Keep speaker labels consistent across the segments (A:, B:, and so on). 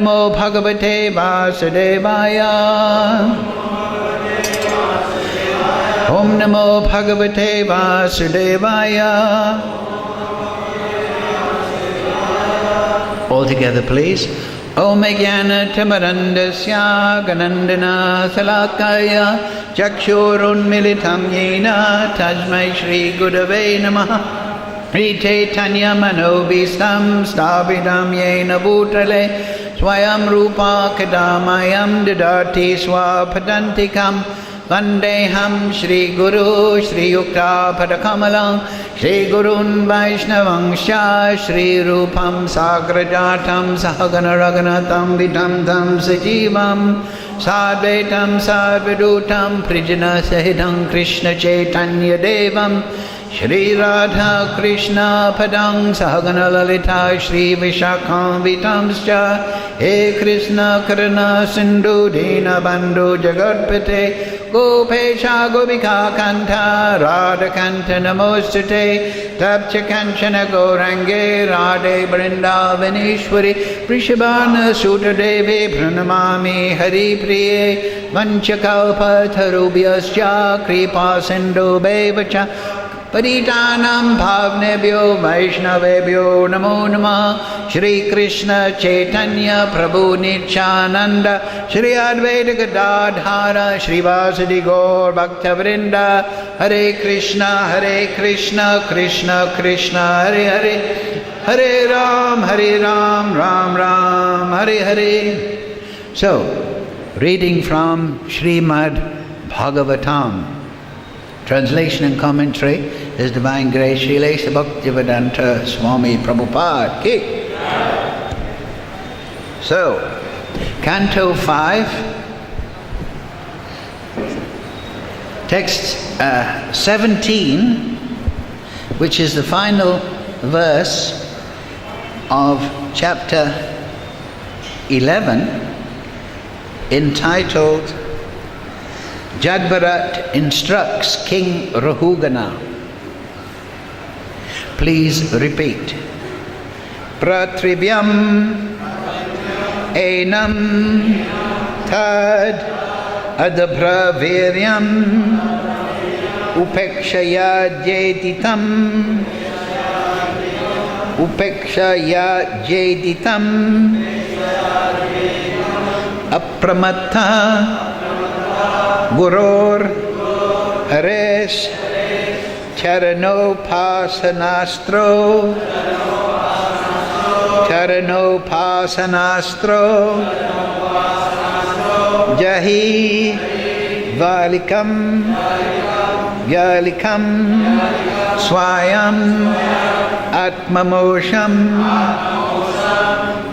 A: Namo Bhagavate Vasudevaya. Om Namo Bhagavate Vasudevaya. All together, please. Om Jnana Timarandasya Ganandana Salakaya Chakshurun Militam Yena Tasmai Shri Gurave Namaha. Rite Tanya Manobhistam Stavidam Yena Bhutale Swayam Rupa Kadamayam Didati Swapadantikam Vandeham Shri Guru Shri Yukta Padakamalam Shri Gurun Vaishnavangsha Shri Rupam Sagrajatam Sahagana Raganatam Vidam Tam Sajivam Sadvetam Sadvadutam Prijana Sahidam Krishna Chaitanya Devam Shri Radha Krishna Padang Sahagana Lalita Shri Vishakham Vitamscha He Krishna Karana Sindhu Dina Bandhu Jagatpate Gopesha Gopika Kanta Radha Kanta Namostute Tapcha Kanchana Gaurange Radhe Vrindavaneshwari Prishabhana Sutta Devi Pranamami Hari Priye Vanchakalpa Tarubhyascha Kripa Sindhu Bevacha Paritanam Bhavnebhyo Vaishnavebhyo Namo Namah Shri Krishna Chaitanya Prabhu Nityananda Shri Advaita Gadadhara Shri Vasadi Gaur Bhakta Vrinda Hare Krishna Krishna Krishna Hare Hare Hare Ram Ram Ram Hare Hare. So, reading from Srimad Bhagavatam. Translation and commentary is Divine Grace Srila Bhaktivedanta Swami Prabhupada Ki. So, Canto 5, text 17, which is the final verse of chapter 11, entitled Jadbharat instructs King Rahugana. Please repeat. Pratribhyam enam tad adabhraviryam upekshaya jeditam apramatha Gurur Haresh Charanopasanastro Jahi Valikam Swayam Atmamosham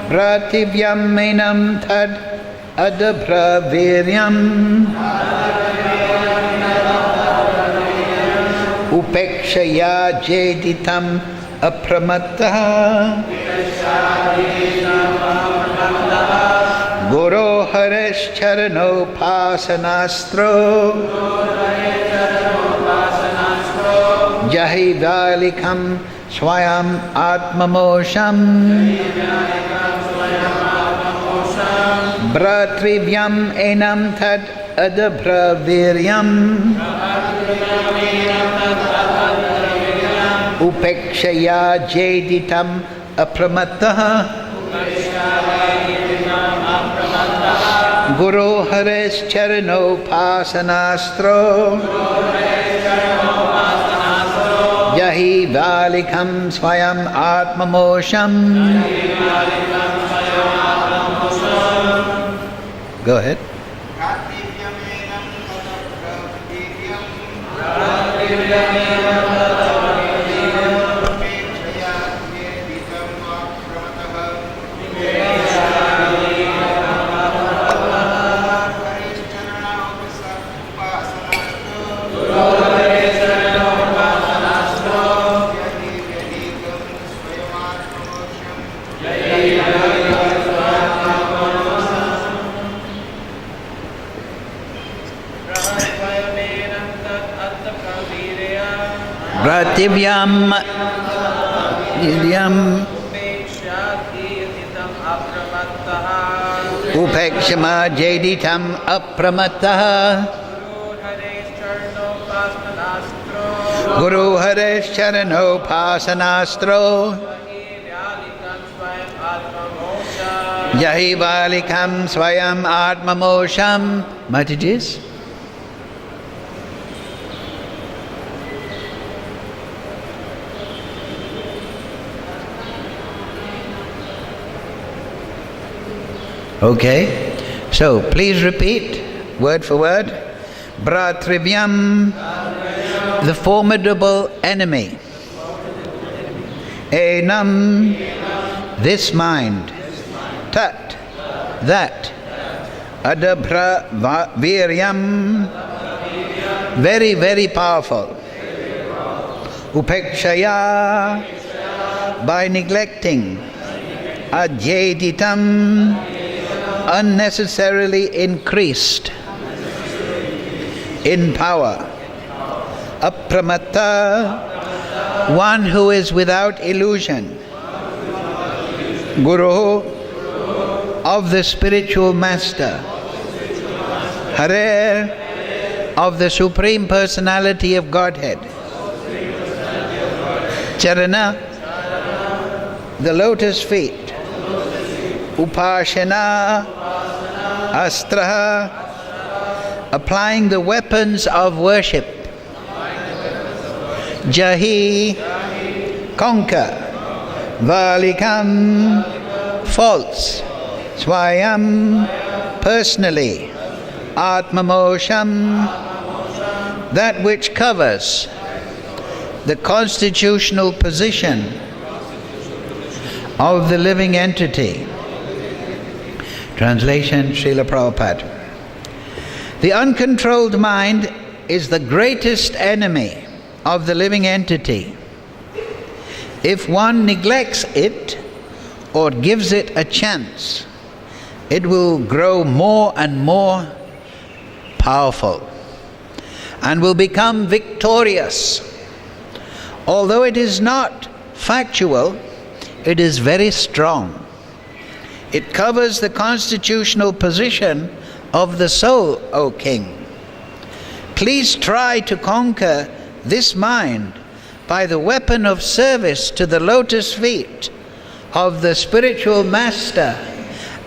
A: Prativyam Menam Tad Adabhraviryam Upekshaya jeditam apramattah Guru Haresh Charanopasanastro Jahi Valikam Swayam Atmamosham Bratrivyam enam tad adabhraviryam Upekshaya jeditam apramattah Guru Haresh Charanopasanastro Jahi Valikam Swayam Atmamosham. Go ahead. Prativyam Nidyam Upekshama jeditam apramattaha. Guru Haresh Charano Pasanastro Yahi Valikam Swayam Atmamosham. Mataji's? Okay, so please repeat word for word. Bhratrivyam, the formidable enemy. Enam, this mind. Tat, that. Adabhra viryam, very, very powerful. Upekshaya, by neglecting. Ajeditam, unnecessarily increased in power. Apramatta, one who is without illusion. Guru, of the spiritual master. Hare, of the Supreme Personality of Godhead. Charana, the lotus feet. Upashana, astraha, applying the weapons of worship. Jahi, conquer. Valikam, false. Swayam, personally. Atmamosham, that which covers the constitutional position of the living entity. Translation, Srila Prabhupada. The uncontrolled mind is the greatest enemy of the living entity. If one neglects it or gives it a chance, it will grow more and more powerful and will become victorious. Although it is not factual, it is very strong. It covers the constitutional position of the soul, O King. Please try to conquer this mind by the weapon of service to the lotus feet of the spiritual master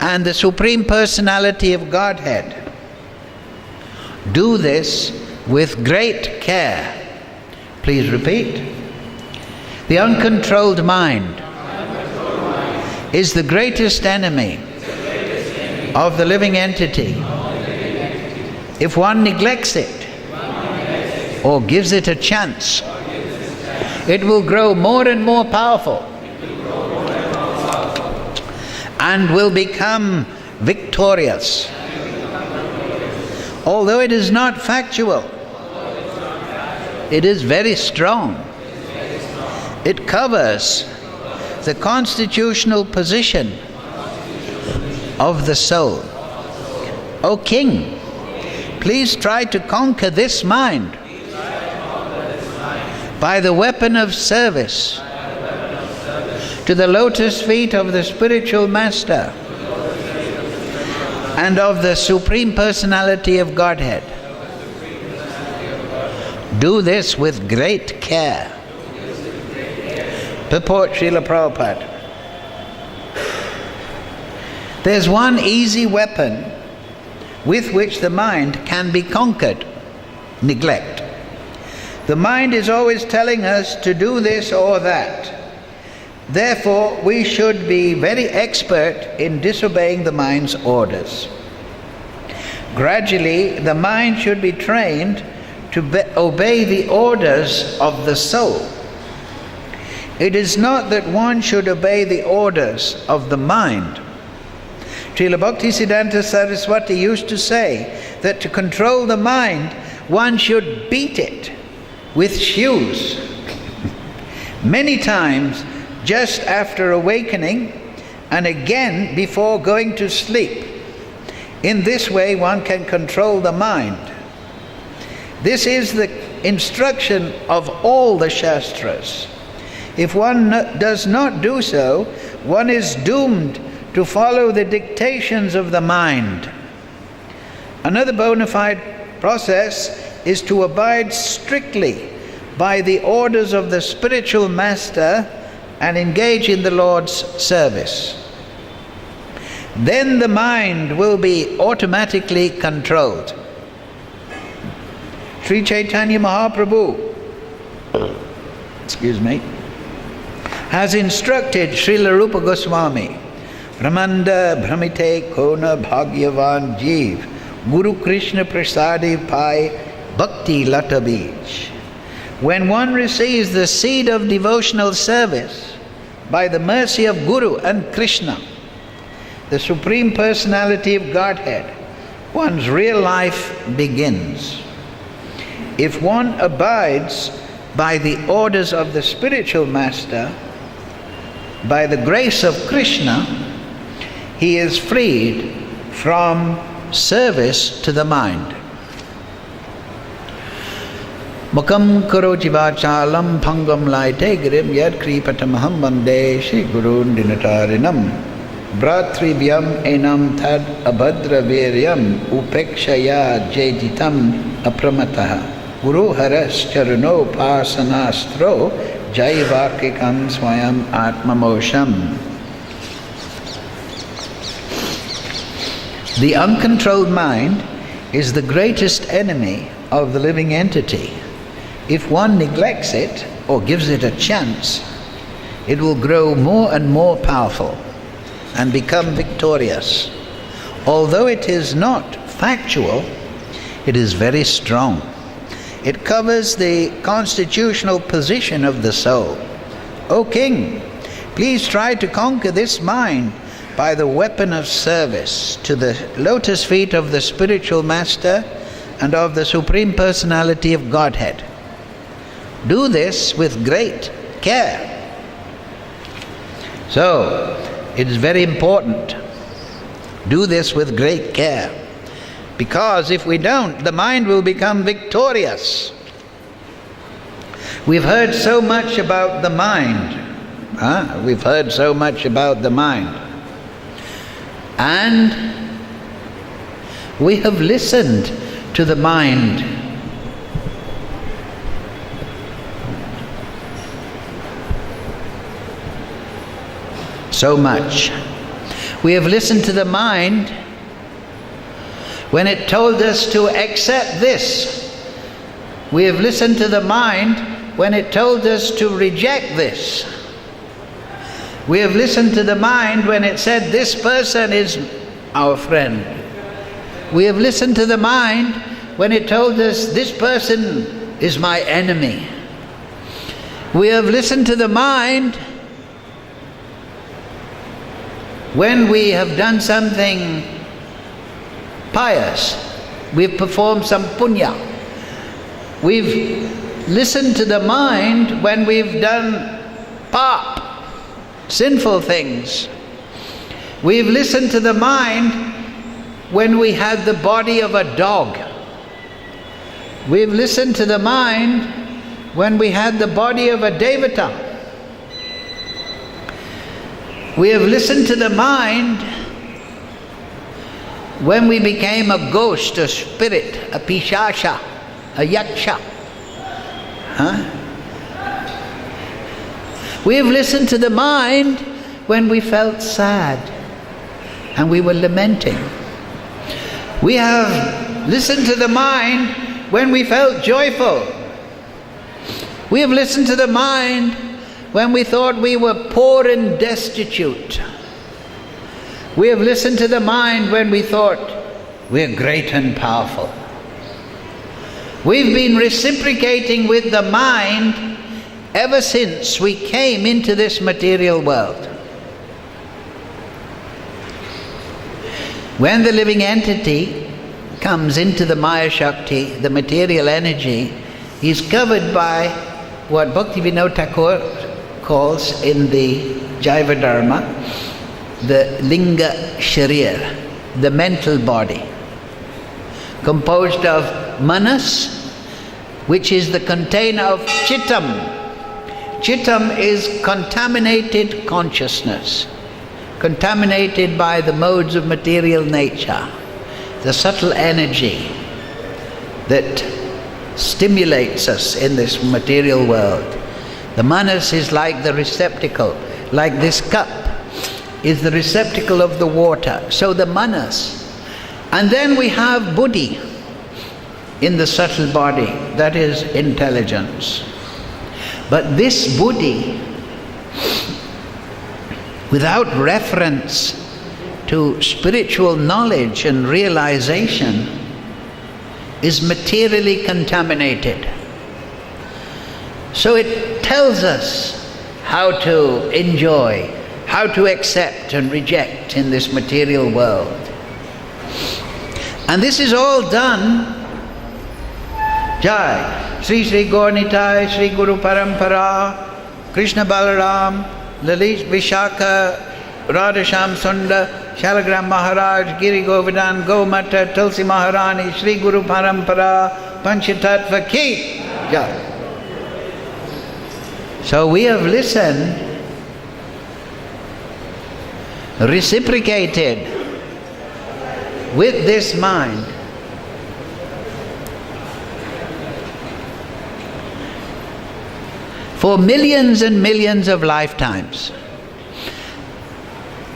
A: and the Supreme Personality of Godhead. Do this with great care. Please repeat. The uncontrolled mind is the greatest enemy of the living entity. If one neglects it or gives it a chance, it will grow more and more powerful and will become victorious. Although it is not factual, it is very strong. It covers the constitutional position of the soul. O King, please try to conquer this mind by the weapon of service to the lotus feet of the spiritual master and of the Supreme Personality of Godhead. Do this with great care. Purport Srila Prabhupada. There's one easy weapon with which the mind can be conquered: neglect. The mind is always telling us to do this or that. Therefore, we should be very expert in disobeying the mind's orders. Gradually, the mind should be trained to obey the orders of the soul. It is not that one should obey the orders of the mind. Srila Bhaktisiddhanta Saraswati used to say that to control the mind, one should beat it with shoes. Many times, just after awakening, and again before going to sleep. In this way, one can control the mind. This is the instruction of all the Shastras. If one does not do so, one is doomed to follow the dictations of the mind. Another bona fide process is to abide strictly by the orders of the spiritual master and engage in the Lord's service. Then the mind will be automatically controlled. Sri Chaitanya Mahaprabhu, has instructed Srila Rupa Goswami, Brahmanda Brahmite Kona Bhagyavan Jeev, Guru Krishna Prasadi Pai Bhakti Lata Beach. When one receives the seed of devotional service by the mercy of Guru and Krishna, the Supreme Personality of Godhead, one's real life begins. If one abides by the orders of the spiritual master, by the grace of Krishna, he is freed from service to the mind. Mukam karoti vachalam phangam laite girim yad kripatamaham vande Shri Gurun dinatarinam Bhratribhyam enam tad abhadra viryam upekshaya jeditam apramataha Guru haras charano pasanastro jaivakikam swayam atmamosham. The uncontrolled mind is the greatest enemy of the living entity. If one neglects it or gives it a chance, it will grow more and more powerful and become victorious. Although it is not factual, it is very strong. It covers the constitutional position of the soul. O King, please try to conquer this mind by the weapon of service to the lotus feet of the spiritual master and of the Supreme Personality of Godhead. Do this with great care. So, it is very important. Do this with great care. Because if we don't, the mind will become victorious. We've heard so much about the mind. We've heard so much about the mind. And we have listened to the mind. So much. We have listened to the mind when it told us to accept this. We have listened to the mind when it told us to reject this. We have listened to the mind when it said this person is our friend. We have listened to the mind when it told us this person is my enemy. We have listened to the mind when we have done something pious. We've performed some punya. We've listened to the mind when we've done pap, sinful things. We've listened to the mind when we had the body of a dog. We've listened to the mind when we had the body of a devata. We have listened to the mind when we became a ghost, a spirit, a pishasha, a yaksha. We have listened to the mind when we felt sad and we were lamenting. We have listened to the mind when we felt joyful. We have listened to the mind when we thought we were poor and destitute. We have listened to the mind when we thought we're great and powerful. We've been reciprocating with the mind ever since we came into this material world. When the living entity comes into the Maya Shakti, the material energy, he's covered by what Bhaktivinoda Thakur calls in the Jaiva Dharma the Linga Sharir, the mental body, composed of Manas, which is the container of Chittam. Chittam is contaminated consciousness. contaminated by the modes of material nature, the subtle energy that stimulates us in this material world. The manas is like the receptacle, like this cup is the receptacle of the water. So the manas. And then we have buddhi in the subtle body, that is intelligence. But this buddhi, without reference to spiritual knowledge and realization, is materially contaminated. So it tells us how to enjoy, how to accept and reject in this material world. And this is all done, Jai, Sri Sri Gaurnitai, Sri Guru Parampara, Krishna Balaram, Lalit Vishaka, Radhasham Sundar, Shalagram Maharaj, Giri Govardhan, Gomata, Tulsi Maharani, Sri Guru Parampara, Panchatattva Ki Jai. So we have listened, reciprocated with this mind. For millions and millions of lifetimes.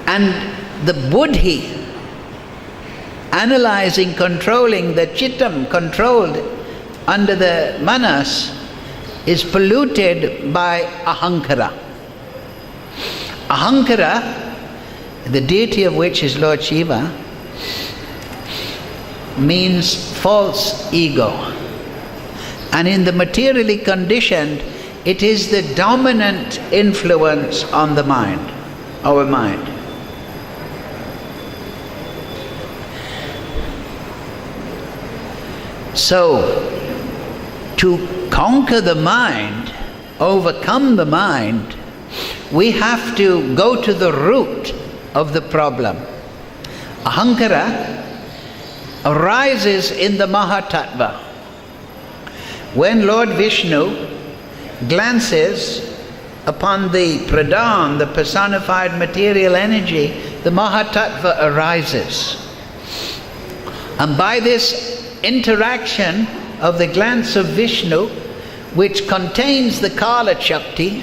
A: And the buddhi, analyzing, controlling the chittam, controlled under the manas, is polluted by ahankara. Ahankara, the deity of which is Lord Shiva, means false ego. And in the materially conditioned, it is the dominant influence on the mind, our mind. So, to conquer the mind, overcome the mind, we have to go to the root of the problem. Ahankara arises in the Mahatattva. When Lord Vishnu glances upon the pradhan, the personified material energy, the Mahatattva arises. And by this interaction of the glance of Vishnu, which contains the Kala Shakti,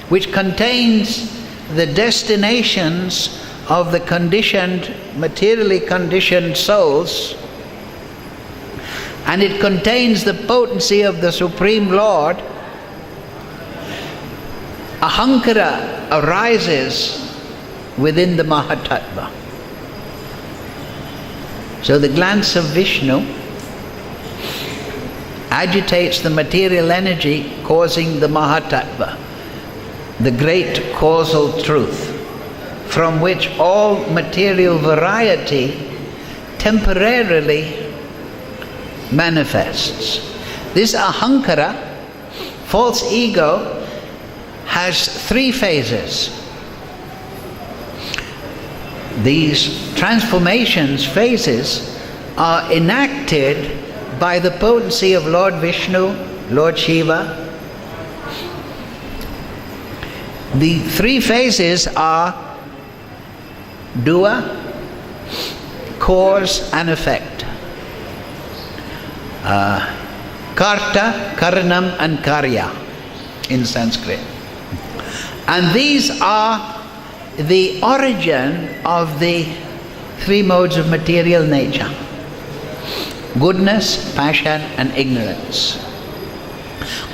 A: which contains the destinations of the conditioned, materially conditioned souls, and it contains the potency of the Supreme Lord, ahankara arises within the Mahatattva. So the glance of Vishnu agitates the material energy, causing the Mahatattva, the great causal truth, from which all material variety temporarily manifests. This ahankara, false ego, has three phases. These transformations, phases, are enacted by the potency of Lord Vishnu, Lord Shiva. The three phases are doer, cause and effect. Karta, Karanam and Karya in Sanskrit. And these are the origin of the three modes of material nature: goodness, passion and ignorance.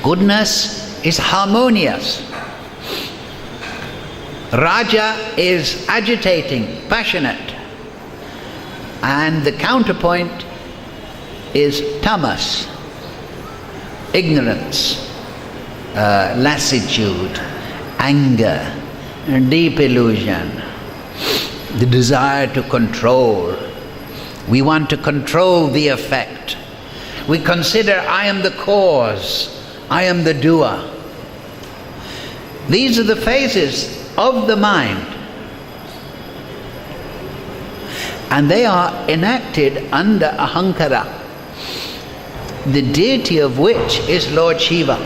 A: Goodness is harmonious. Raja is agitating, passionate. And the counterpoint is tamas, ignorance, lassitude, anger, deep illusion, the desire to control. We want to control the effect. We consider, I am the cause, I am the doer. These are the phases of the mind. And they are enacted under ahankara, the deity of which is Lord Shiva.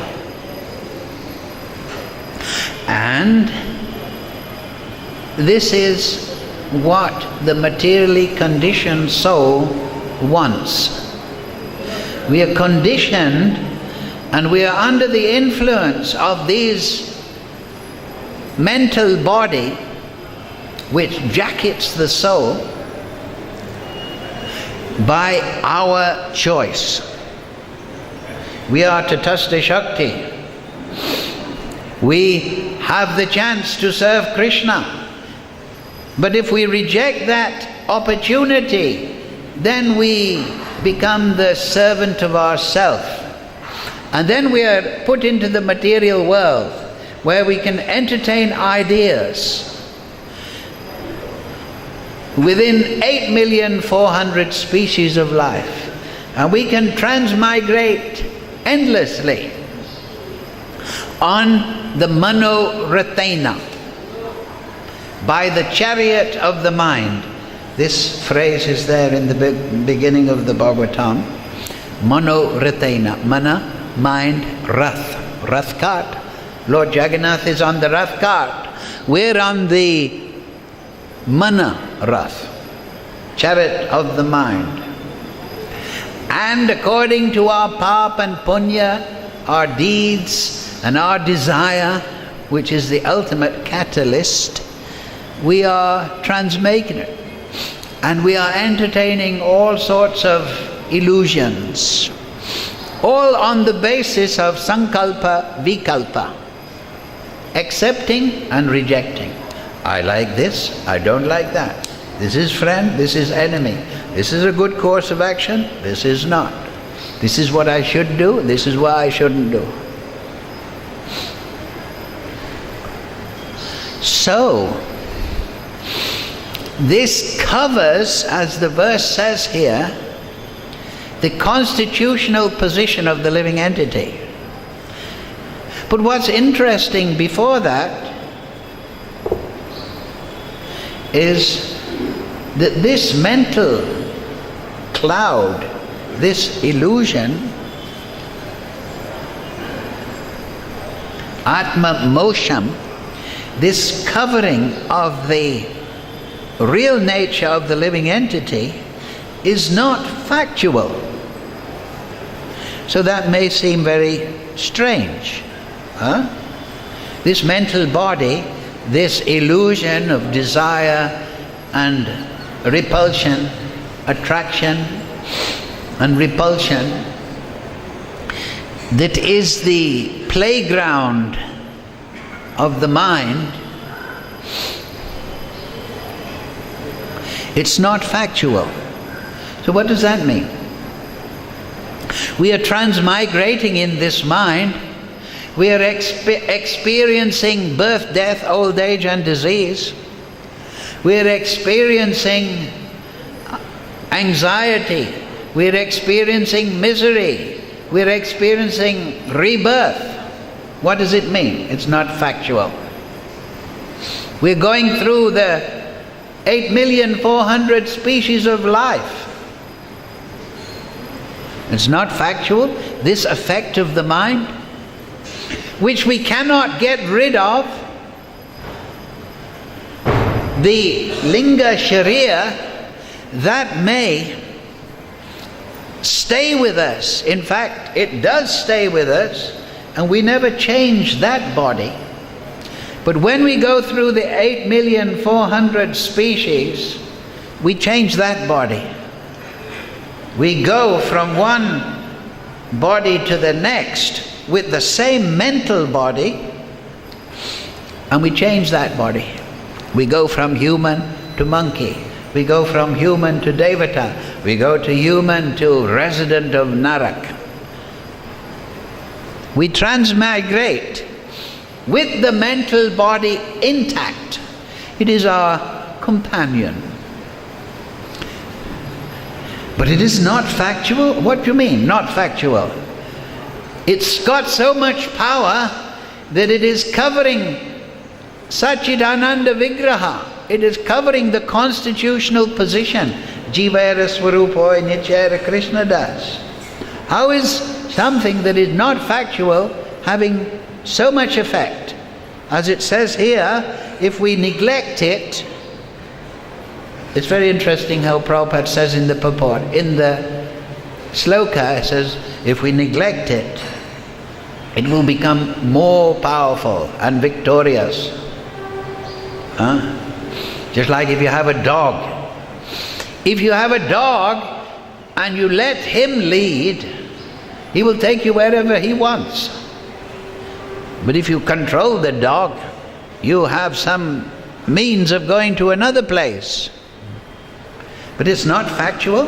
A: And this is what the materially conditioned soul wants. We are conditioned and we are under the influence of these mental body which jackets the soul by our choice. We are Tatastha Shakti. We have the chance to serve Krishna. But if we reject that opportunity, then we become the servant of ourself. And then we are put into the material world where we can entertain ideas. Within 8,400,000 species of life. And we can transmigrate endlessly on the manoratena, by the chariot of the mind. This phrase is there in the beginning of the bhagavatam. Manoratena, mana, mind, rath, rath cart. Lord Jagannath is on the rath cart. We're on the mana rath, chariot of the mind. And according to our pap and punya, our deeds and our desire, which is the ultimate catalyst, we are transmaking it. And we are entertaining all sorts of illusions, all on the basis of sankalpa, vikalpa, accepting and rejecting. I like this, I don't like that. This is friend, this is enemy. This is a good course of action, this is not. This is what I should do, this is what I shouldn't do. So, this covers, as the verse says here, the constitutional position of the living entity. But what's interesting before that is that this mental cloud, this illusion, Atma Mosham, this covering of the real nature of the living entity is not factual. So that may seem very strange. This mental body, this illusion of desire and repulsion, attraction and repulsion, that is the playground of the mind, it's not factual. So what does that mean? We are transmigrating in this mind. We are experiencing birth, death, old age and disease. We are experiencing anxiety. We are experiencing misery. We are experiencing rebirth. What does it mean? It's not factual. We're going through the 8,400,000 species of life. It's not factual. This effect of the mind, which we cannot get rid of, the linga sharira, that may stay with us. In fact, it does stay with us, and we never change that body. But when we go through the 8,400,000 species, we change that body. We go from one body to the next with the same mental body, and we change that body. We go from human to monkey. We go from human to devata. We go to human to resident of Narak. We transmigrate with the mental body intact. It is our companion. But it is not factual? What do you mean, not factual? It's got so much power that it is covering Satchidananda Vigraha. It is covering the constitutional position. Jivara Swarupoy Nityara Krishna Das. How is something that is not factual having so much effect? As it says here, if we neglect it, it's very interesting how Prabhupada says in the purport, in the sloka, it says, if we neglect it, it will become more powerful and victorious. Just like if you have a dog. If you have a dog and you let him lead, he will take you wherever he wants. But if you control the dog, you have some means of going to another place. But it's not factual.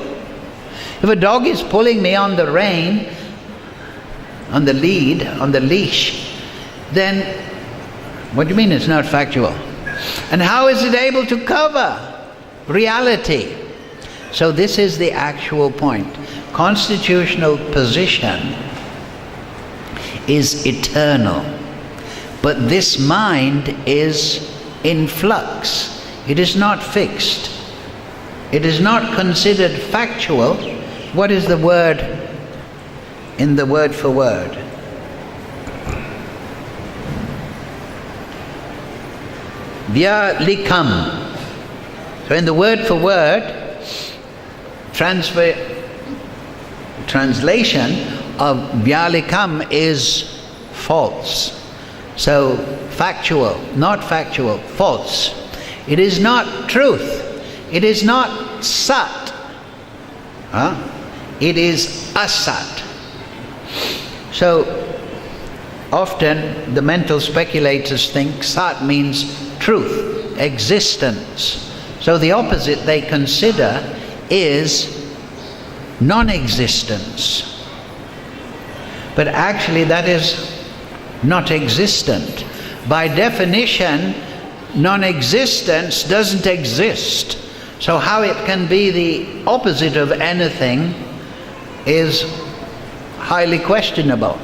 A: If a dog is pulling me on the rein, on the lead, on the leash, then what do you mean it's not factual? And how is it able to cover reality? So this is the actual point. Constitutional position is eternal, but this mind is in flux. It is not fixed. It is not considered factual. What is the word in the word for word? Vyalikam. So in the word for word, translation of vyalikam is false. So factual, not factual, false. It is not truth. It is not sat. It is asat. So often the mental speculators think sat means truth, existence. So the opposite they consider is non-existence. But actually that is not existent. By definition, non-existence doesn't exist. So how it can be the opposite of anything is highly questionable.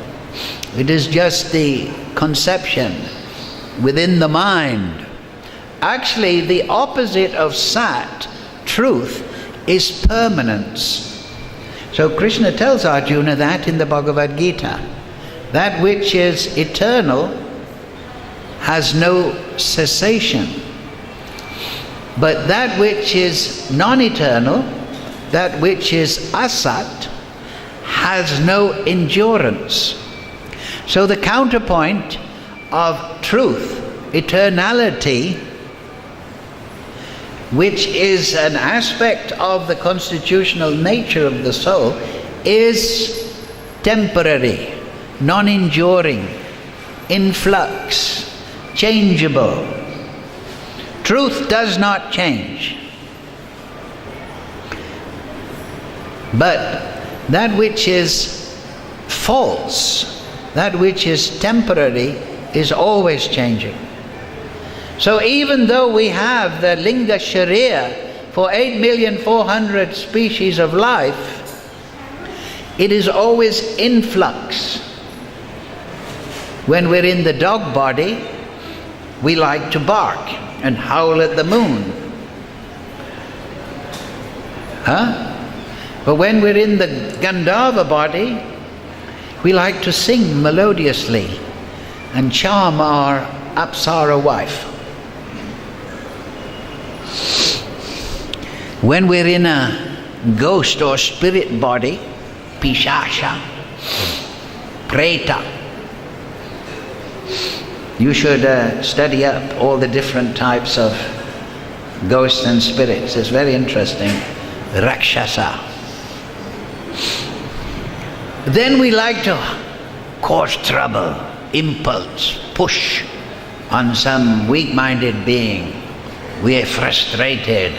A: It is just the conception within the mind. Actually, the opposite of sat, truth, is permanence. So Krishna tells Arjuna that in the Bhagavad Gita. That which is eternal has no cessation. But that which is non-eternal, that which is asat, has no endurance. So the counterpoint of truth, eternality, which is an aspect of the constitutional nature of the soul, is temporary, non-enduring, in flux, changeable. Truth does not change. But that which is false, that which is temporary, is always changing. So even though we have the Linga Sharira for 8,400,000 species of life, it is always in flux. When we're in the dog body, we like to bark and howl at the moon. But when we're in the Gandharva body, we like to sing melodiously and charm our Apsara wife. When we're in a ghost or spirit body, Pishasha, Preta, you should study up all the different types of ghosts and spirits. It's very interesting. Rakshasa. Then we like to cause trouble, impulse, push on some weak-minded being. We are frustrated.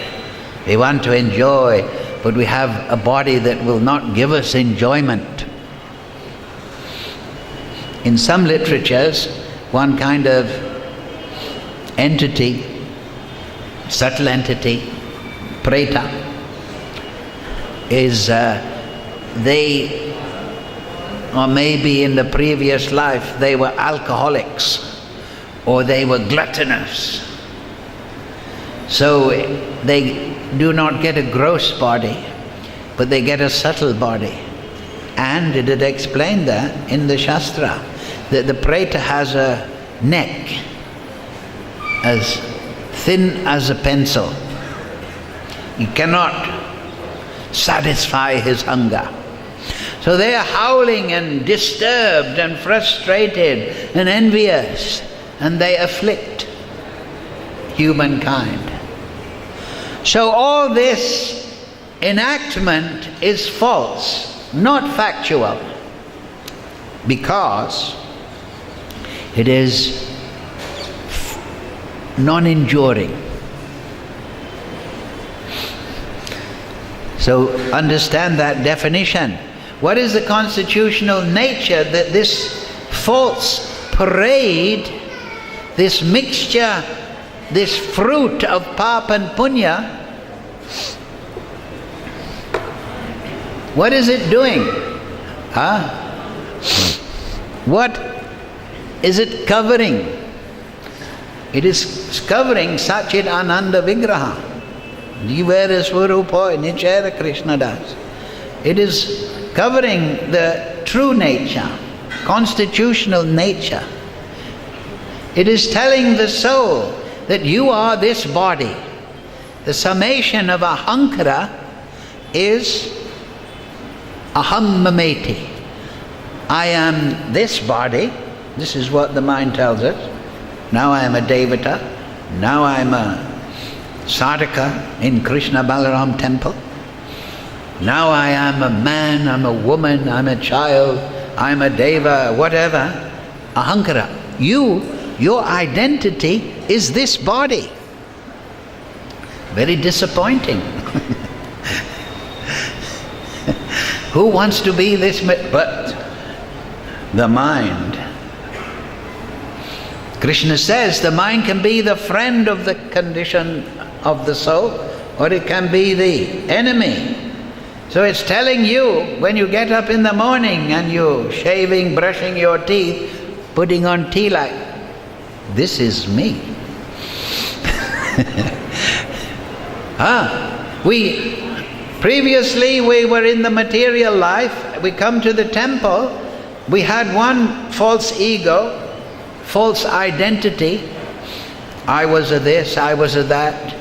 A: We want to enjoy, but we have a body that will not give us enjoyment. In some literatures, one kind of entity, subtle entity, preta, is they, or maybe in the previous life they were alcoholics or they were gluttonous. So they do not get a gross body, but they get a subtle body. And it had explained that in the Shastra, that the preta has a neck, as thin as a pencil. He cannot satisfy his hunger. So they are howling and disturbed and frustrated and envious, and they afflict humankind. So all this enactment is false, not factual, because it is non-enduring. So understand that definition. What is the constitutional nature that this false parade, this mixture, this fruit of papa and punya, what is it doing? What is it covering? It is covering Satchit Ananda Vigraha. Jivera Swarupa Nichera Krishna Das. It is covering the true nature, constitutional nature. It is telling the soul that you are this body. The summation of ahankara is aham mameti. I am this body. This is what the mind tells us. Now I am a devata. Now I am a sadhaka in Krishna Balaram temple. Now I am a man, I'm a woman, I'm a child, I'm a deva, whatever. Ahankara. Your identity is this body. Very disappointing. Who wants to be this? But the mind. Krishna says the mind can be the friend of the condition of the soul, or it can be the enemy. So it's telling you, when you get up in the morning and you're shaving, brushing your teeth, putting on tea light, this is me. Previously we were in the material life, we come to the temple, we had one false ego, false identity. I was a this, I was a that.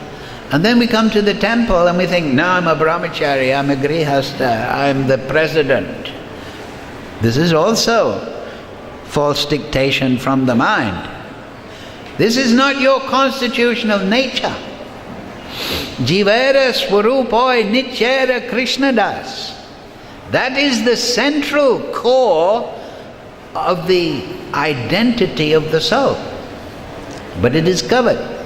A: And then we come to the temple and we think, now I'm a brahmachari, I'm a grihastha, I'm the president. This is also false dictation from the mind. This is not your constitutional nature. Jivera swarupoi nityera Krishna das. That is the central core of the identity of the soul. But it is covered.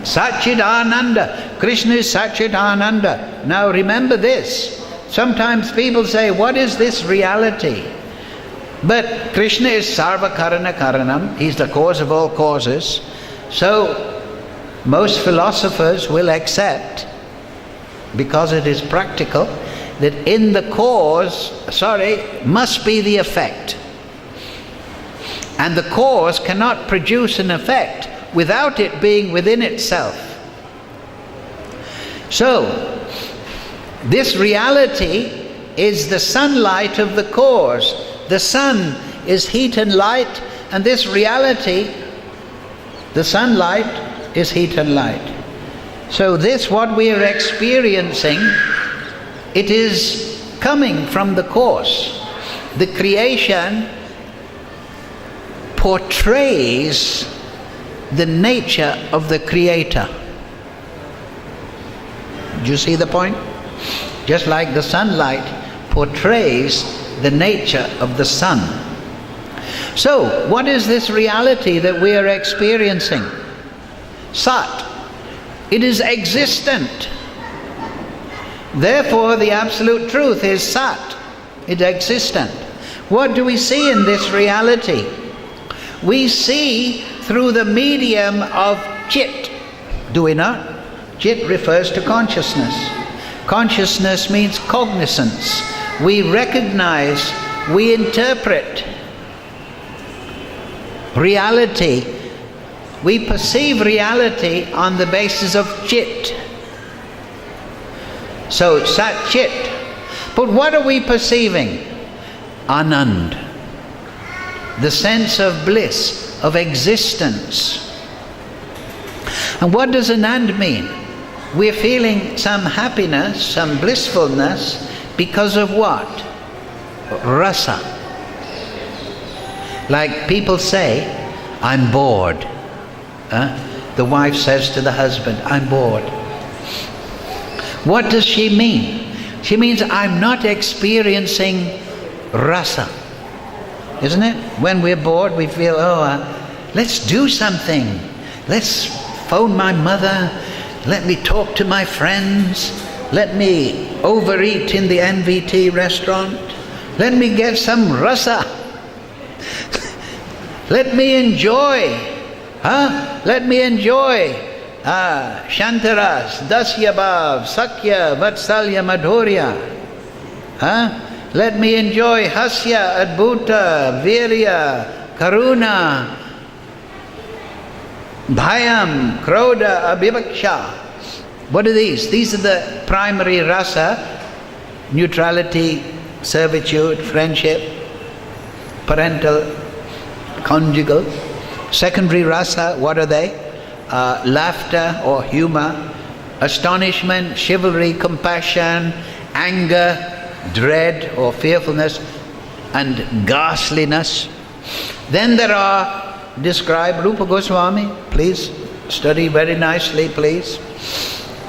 A: Satchidananda. Krishna is Satchidananda. Now remember this. Sometimes people say, what is this reality? But Krishna is Sarva Karana Karanam. He's the cause of all causes. So most philosophers will accept, because it is practical, that in the cause, must be the effect. And the cause cannot produce an effect without it being within itself. So, this reality is the sunlight of the cause. The sun is heat and light, and this reality, the sunlight, is heat and light. So this, what we are experiencing, it is coming from the cause. The creation portrays the nature of the Creator. Do you see the point? Just like the sunlight portrays the nature of the sun. So, what is this reality that we are experiencing? Sat. It is existent. Therefore, the absolute truth is Sat. It's existent. What do we see in this reality? We see through the medium of Chit. Do we not? Chit refers to consciousness. Consciousness means cognizance. We recognize, we interpret reality. We perceive reality on the basis of Chit. So, Sat Chit. But what are we perceiving? Anand. The sense of bliss, of existence. And what does Anand mean? We're feeling some happiness, some blissfulness, because of what? Rasa. Like people say, I'm bored. The wife says to the husband, I'm bored. What does she mean? She means I'm not experiencing rasa. Isn't it? When we're bored, we feel, let's do something. Let's phone my mother. Let me talk to my friends. Let me overeat in the NVT restaurant. Let me get some rasa. Let me enjoy. Let me enjoy. Shantaras, Dasyabhav, Sakya, Vatsalya, Madhurya. Let me enjoy Hasya, Adbhuta, Virya, Karuna, Bhayam, Krodha, Abhivaksha. What are these? These are the primary rasa: neutrality, servitude, friendship, parental, conjugal. Secondary rasa, what are they? Laughter or humor, astonishment, chivalry, compassion, anger, dread or fearfulness, and ghastliness. Then there are described, Rupa Goswami, please study very nicely, please.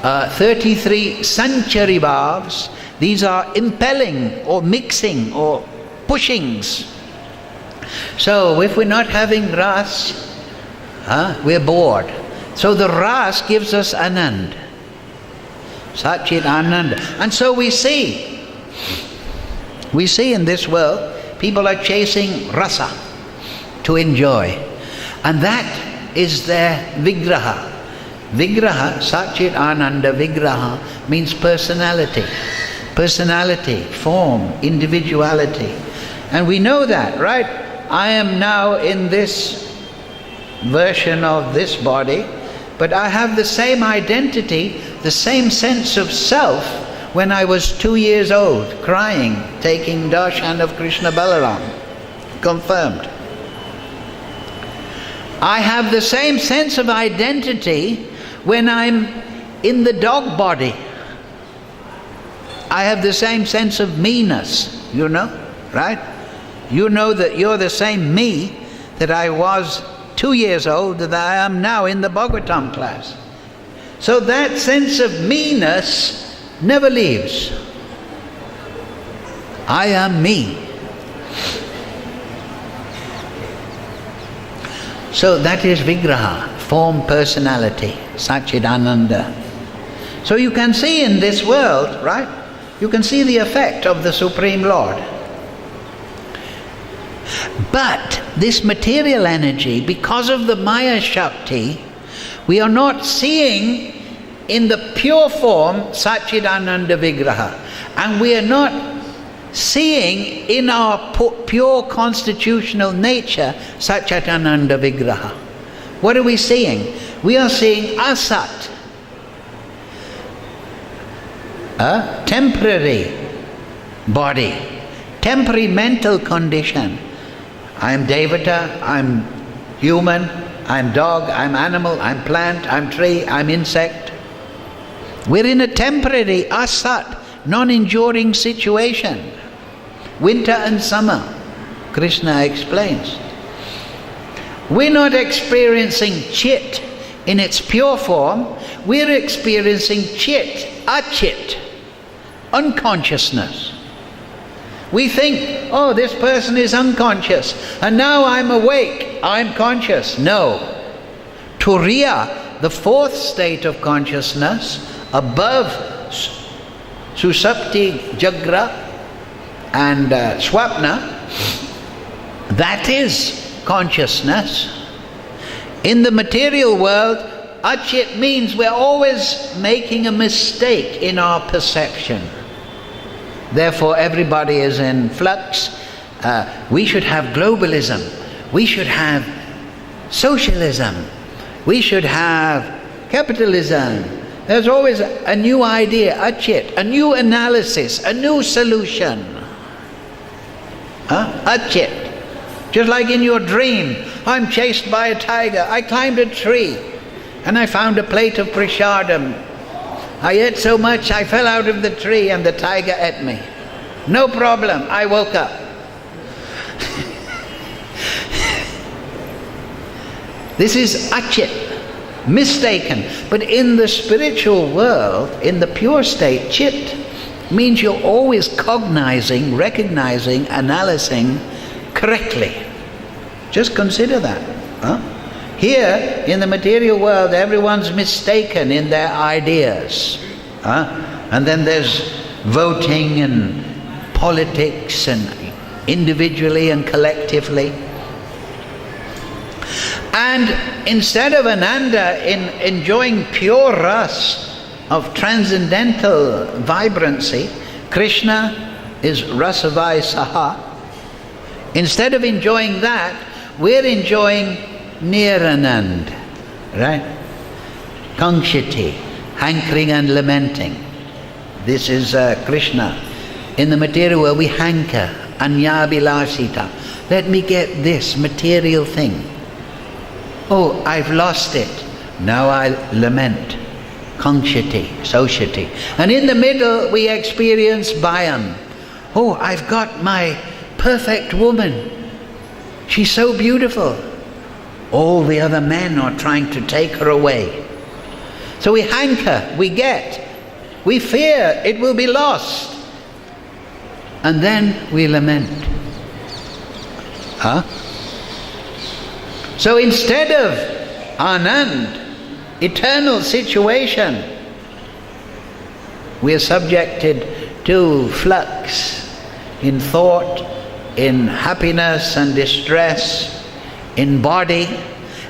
A: 33 sanchari bhavs. These are impelling or mixing or pushings. So if we're not having ras, we're bored. So the ras gives us anand, Satchit Ananda. And so we see in this world, people are chasing rasa to enjoy. And that is their vigraha. Vigraha, Satchit Ananda Vigraha, means personality. Personality, form, individuality. And we know that, right? I am now in this version of this body, but I have the same identity, the same sense of self when I was 2 years old, crying, taking darshan of Krishna Balaram. Confirmed. I have the same sense of identity when I'm in the dog body. I have the same sense of me-ness, you know, right? You know that you're the same me that I was 2 years old that I am now in the bhagavatam class. So that sense of me-ness never leaves. I am me. So that is vigraha, form, personality, Satchidananda. So you can see in this world, right? You can see the effect of the Supreme Lord. But this material energy, because of the Maya Shakti, we are not seeing in the pure form Satchidananda Vigraha. And we are not seeing in our pure constitutional nature Satchidananda Vigraha. What are we seeing? We are seeing asat, a temporary body, temporary mental condition. I am Devata, I'm human, I'm dog, I'm animal, I'm plant, I'm tree, I'm insect. We're in a temporary asat, non-enduring situation. Winter and summer, Krishna explains. We're not experiencing chit in its pure form, we're experiencing chit, achit, unconsciousness. We think, oh, this person is unconscious, and now I'm awake, I'm conscious. No. Turiya, the fourth state of consciousness, above Susapti, Jagra, and Swapna, that is consciousness. In the material world, achit means we're always making a mistake in our perception. Therefore, everybody is in flux. We should have globalism. We should have socialism. We should have capitalism. There's always a new idea, achit, a new analysis, a new solution. Achit. Just like in your dream, I'm chased by a tiger. I climbed a tree. and I found a plate of prasadam. I ate so much I fell out of the tree and the tiger ate me. No problem, I woke up. This is achit, mistaken. But in the spiritual world, in the pure state, chit means you're always cognizing, recognizing, analyzing correctly. Just consider that. Here, in the material world, everyone's mistaken in their ideas. And then there's voting and politics and individually and collectively. And instead of Ananda in enjoying pure ras of transcendental vibrancy, Krishna is rasavai saha. Instead of enjoying that, we're enjoying Niranand, right? Kankshiti, hankering and lamenting. This is Krishna. In the material world we hanker, anyabilasita. Let me get this material thing. Oh, I've lost it. Now I lament. Kankshiti, Soshiti. And in the middle we experience Bhayam. Oh, I've got my perfect woman. She's so beautiful. All the other men are trying to take her away. So we hanker, we get, we fear it will be lost. And then we lament. So instead of Anand, eternal situation, we are subjected to flux in thought, in happiness and distress, in body.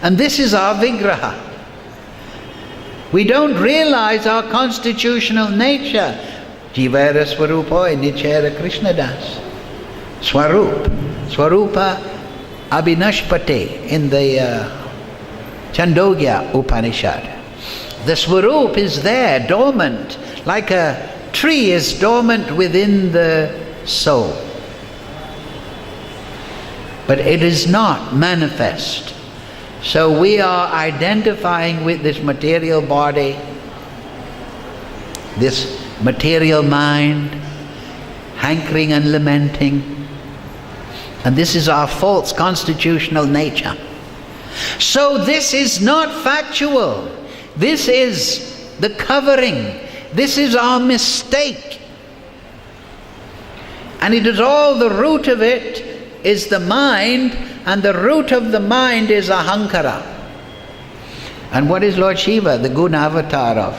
A: And this is our vigraha. We don't realize our constitutional nature. Jivara Swarupa Nichera Krishnadas. Swarupa Abhinashpate in the Chandogya Upanishad. The Swarup is there, dormant, like a tree is dormant within the soul. But it is not manifest. So we are identifying with this material body, this material mind, hankering and lamenting. And this is our false constitutional nature. So this is not factual. This is the covering. This is our mistake. And it is all, the root of it is the mind, and the root of the mind is ahankara. And what is Lord Shiva, the guna avatar of?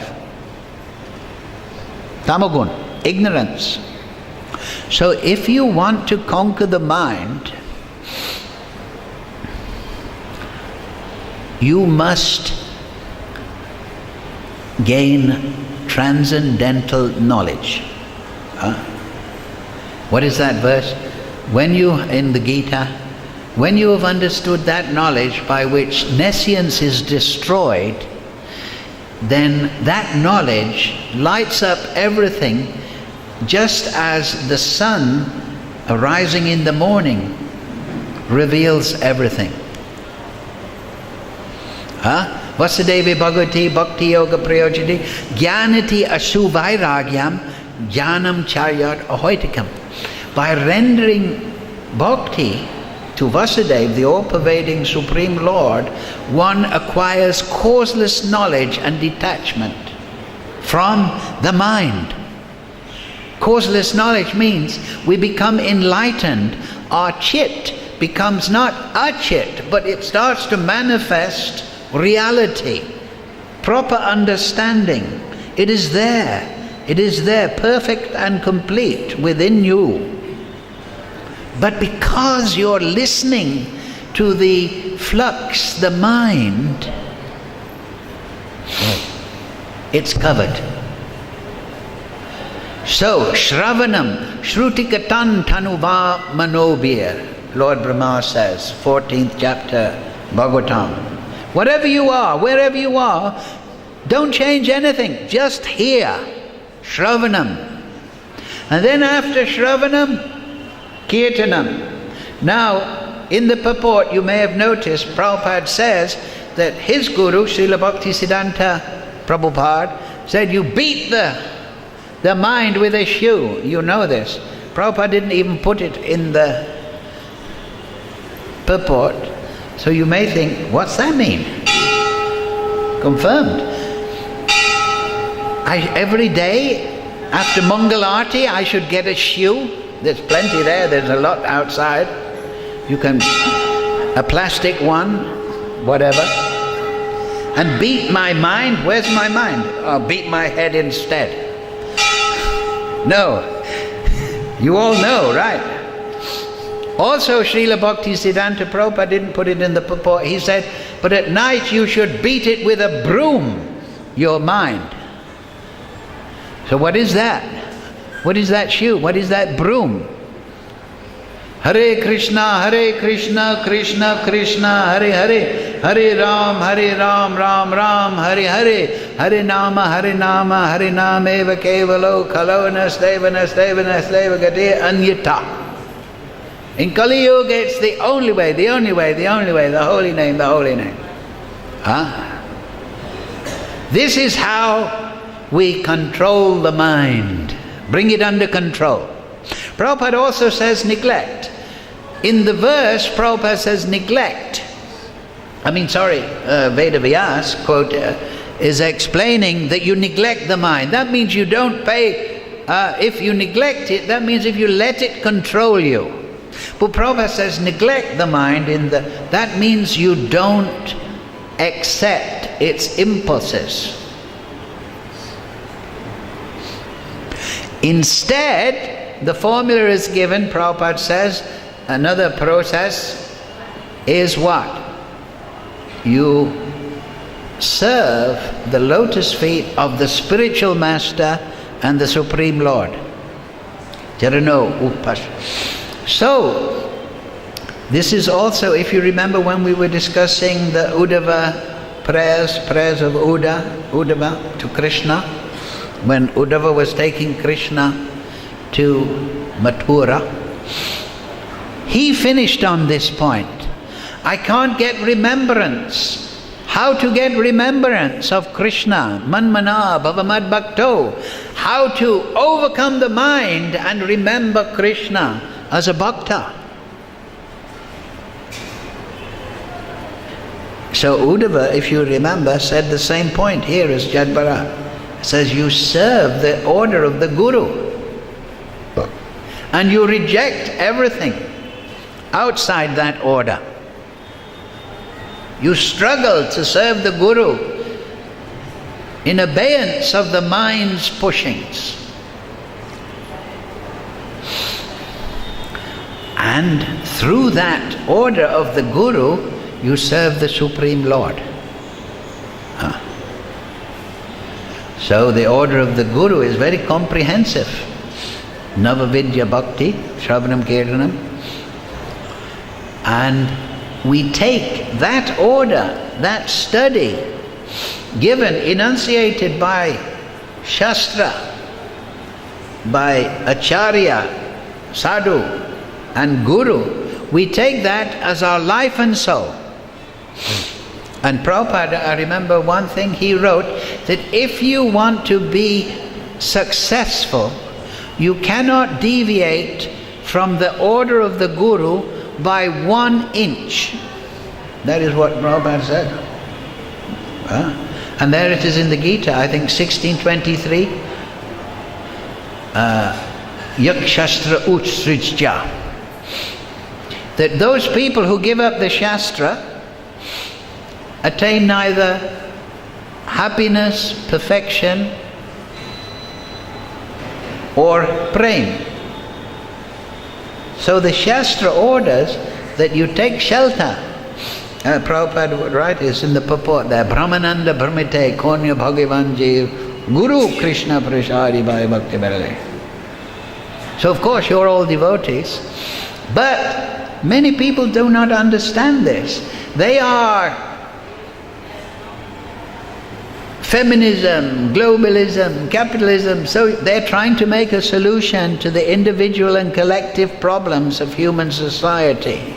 A: Tamagun, ignorance. So if you want to conquer the mind, you must gain transcendental knowledge. What is that verse? When you, in the Gita, when you have understood that knowledge by which nescience is destroyed, then that knowledge lights up everything, just as the sun arising in the morning reveals everything. Vasudevi Bhagavati Bhakti Yoga Prayojati Jnanati Asu Vairagyam Jnanam Charyat Ahoitikam. By rendering bhakti to Vasudeva, the all-pervading Supreme Lord, one acquires causeless knowledge and detachment from the mind. Causeless knowledge means we become enlightened. Our chit becomes not achit, but it starts to manifest reality, proper understanding. It is there. It is there, perfect and complete within you. But because you're listening to the flux, the mind, it's covered. So, Shravanam, Shrutikatan Tanuva Manobir, Lord Brahma says, 14th chapter, Bhagavatam. Whatever you are, wherever you are, don't change anything, just hear. Shravanam. And then after Shravanam, Kirtanam. Now, in the purport, you may have noticed, Prabhupada says that his guru, Srila Bhaktisiddhanta Prabhupada, said you beat the mind with a shoe. You know this. Prabhupada didn't even put it in the purport. So you may think, what's that mean? Confirmed. Every day after Mangal Aarti I should get a shoe. There's plenty there, there's a lot outside. You can, a plastic one, whatever. And beat my mind. Where's my mind? I'll beat my head instead. No. You all know, right? Also, Srila Bhaktisiddhanta Prabhupada didn't put it in the purport. He said, but at night you should beat it with a broom, your mind. So what is that? What is that shoe? What is that broom? Hare Krishna, Krishna Krishna, Hare Hare, Hare Ram, Ram Ram, Hare Hare, Hare Nama, Hare Nama eva kevalo, kalo nasdeva gate anyata. In Kali Yuga it's the only way, the holy name. Huh? This is how we control the mind. Bring it under control. Prabhupada also says neglect. In the verse, Prabhupada says neglect. Veda Vyas, quote, is explaining that you neglect the mind. That means you don't pay, if you neglect it, that means if you let it control you. But Prabhupada says neglect the mind, that means you don't accept its impulses. Instead, the formula is given, Prabhupada says, another process is what? You serve the lotus feet of the spiritual master and the Supreme Lord. Jarano Upas. So, this is also, if you remember when we were discussing the Uddhava prayers of Uddhava to Krishna, when Uddhava was taking Krishna to Mathura, he finished on this point. I can't get remembrance. How to get remembrance of Krishna? Manmana bhavamad bhakto. How to overcome the mind and remember Krishna as a bhakta. So Uddhava, if you remember, said the same point here as Jadbara. Says you serve the order of the Guru and you reject everything outside that order. You struggle to serve the Guru in abeyance of the mind's pushings. And through that order of the Guru, you serve the Supreme Lord. So the order of the Guru is very comprehensive. Navavidya Bhakti, Shravanam Kirtanam. And we take that order, that study, given, enunciated by Shastra, by Acharya, Sadhu and Guru, we take that as our life and soul. And Prabhupada, I remember one thing he wrote, that if you want to be successful, you cannot deviate from the order of the Guru by 1 inch. That is what Prabhupada said. And there it is in the Gita, I think 1623. Yakshastra utsrijja. That those people who give up the Shastra attain neither happiness, perfection, or prem. So the Shastra orders that you take shelter. Prabhupada would write is in the purport there, Brahmananda Brahmite Konya Bhagavan Jeev Guru Krishna Prasadi Bhai Bhakti Bharale. So of course you're all devotees, but many people do not understand this. They are feminism, globalism, capitalism, so they're trying to make a solution to the individual and collective problems of human society.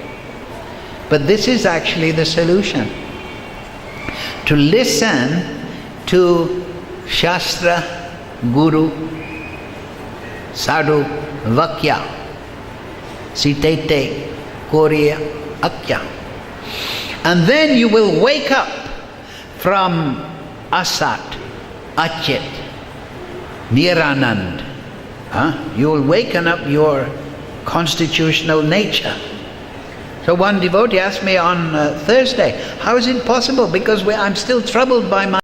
A: But this is actually the solution. to listen to Shastra, Guru, Sadhu, Vakya, Sitete, Korya, Akya. And then you will wake up from Asat, Achyat, Niranand. You will waken up your constitutional nature. So one devotee asked me on Thursday, how is it possible? Because I'm still troubled by my